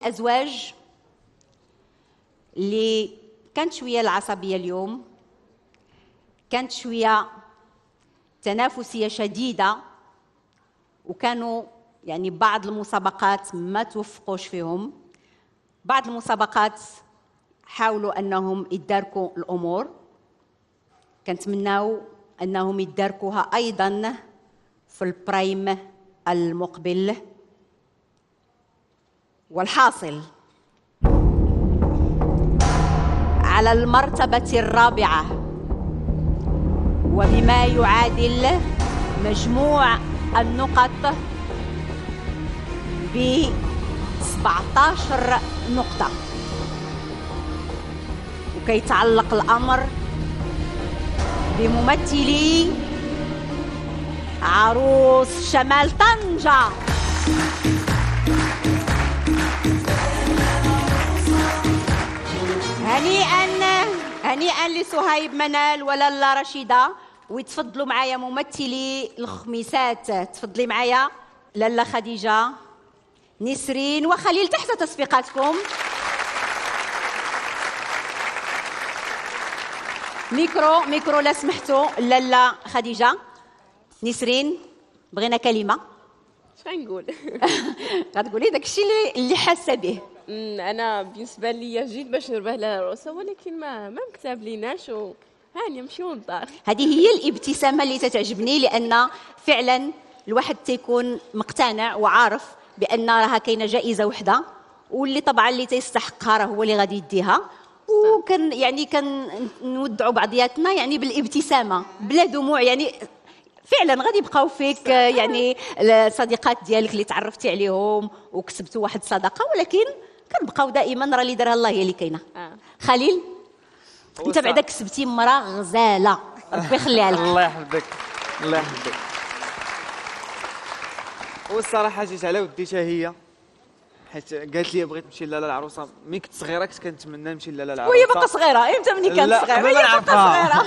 الأزواج اللي كانت شوية العصبية اليوم، كانت شوية تنافسية شديدة، وكانوا يعني بعض المسابقات ما توفقوش فيهم، بعض المسابقات حاولوا أنهم يداركوا الأمور، كنتمناو أنهم يداركوها أيضاً في البرايم المقبل. والحاصل على المرتبة الرابعة وبما يعادل مجموع النقط ب 17 نقطة، وكيتعلق الأمر بممثلي عروس شمال طنجة. هنيئا لسهيب منال ولالا رشيدة. ويتفضلوا معايا ممثلي الخميسات، تفضلي معايا لالا خديجة، نسرين وخليل تحت تصفيقاتكم. ميكرو لا سمحتوا. لالا خديجة، نسرين بغينا كلمة. شنو نقول؟ غتقولي داكشي اللي حاسه به. انا بالنسبه لي جيت باش نربح لها العروسه، ولكن ما مكتاب ليناش، هاني نمشيو للدار. هذه هي الابتسامه اللي تتعجبني، لان فعلا الواحد تيكون مقتنع وعارف بان راها كاينه جائزه وحده، واللي طبعا اللي تيستحقها راه هو اللي غادي يديها. وكان يعني كنودعوا بعضياتنا يعني بالابتسامه بلا دموع، يعني فعلا غادي يبقاو فيك يعني الصديقات ديالك اللي تعرفتي عليهم وكسبتوا واحد الصداقه، ولكن كنبقاو دائما راه اللي دارها الله هي اللي كاينه. خليل، انت بعدا كسبتي مراه غزاله، ربي يخليها لك. الله يحفظك الله يحفظك. والصراحه جيت على وديتها هي، حيت قالت لي بغيت نمشي لالا العروسه. ملي كنت صغيره كنت كنتمنى نمشي لالا العروسه، وهي باقا صغيره. امتى ملي كانت صغيره؟ وهي باقا صغيره.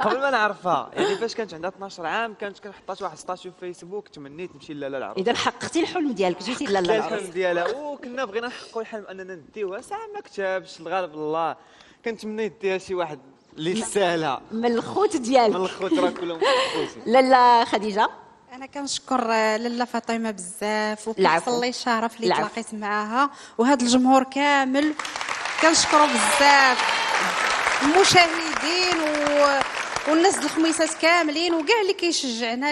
قبل ما نعرفها يعني فاش كانت عندها 12 عام كانت كنحطات واحد ستاشيو في فيسبوك، تمنيت نمشي لالا العروسه. اذا حققتي الحلم ديالك، جيتي لالا العروسه. الحلم ديالها، وكنا بغينا نحققوا الحلم اننا نديوها، ساعه ما كتبش الغالب الله. كنتمنى يديها شي واحد اللي يستاهلها من الخوت ديالك. من الخوت راه كلهم خوتي. لالا خديجه، انا كنشكر لاله فاطمه بزاف، وكنحس الله يشرف اللي تلاقيت معاها، وهذا الجمهور كامل كنشكروا بزاف، المشاهدين والناس الخميسات كاملين، وكاع اللي كيشجعنا،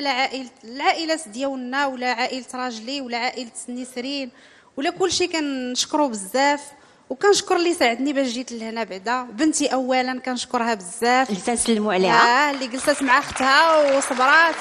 العائلات ديالنا ولا عائله راجلي ولا عائله نسرين ولا كلشي كنشكروا بزاف. وكنشكر اللي ساعدني باش جيت لهنا بعدا، بنتي اولا كنشكرها بزاف اللي تنسلموا عليها، اللي جلست مع اختها وصبرات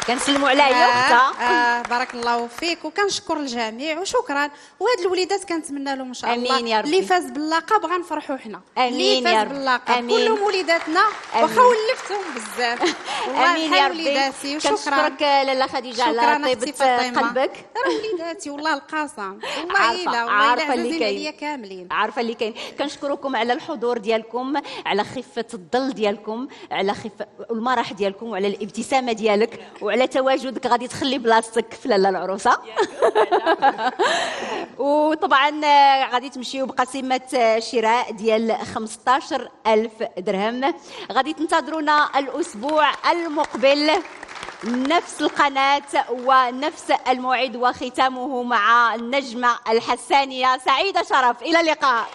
كنسلموا عليها هي واختها. بارك الله فيك، وكنشكر الجميع وشكرا. وهاد الوليدات كنتمنى لهم ان شاء الله امين يا ربي. اللي فاز باللقب غنفرحوا حنا، امين اللي يا فاز ربي. باللقب كلهم وليداتنا، واخا ولفتهم بزاف. امين يا ربي. وليداتي وشكرا. كنشكرك لالا خديجه على طيبه قلبك. راه وليداتي والله القسم، والله الا عارفه اللي كاين عليا كاملين، عارفه اللي كاين. كنشكركم على الحضور ديالكم، على خفه الظل ديالكم، على خفه المرح ديالكم، وعلى الابتسامه ديالك، وعلى تواجدك غادي تخلي بلاصتك في لالا العروسه. وطبعا غادي تمشيو بقسيمه شراء ديال 15,000 درهم. غادي تنتظرونا الاسبوع المقبل، نفس القناة ونفس الموعد، وختامه مع النجمة الحسانية سعيدة شرف. إلى اللقاء.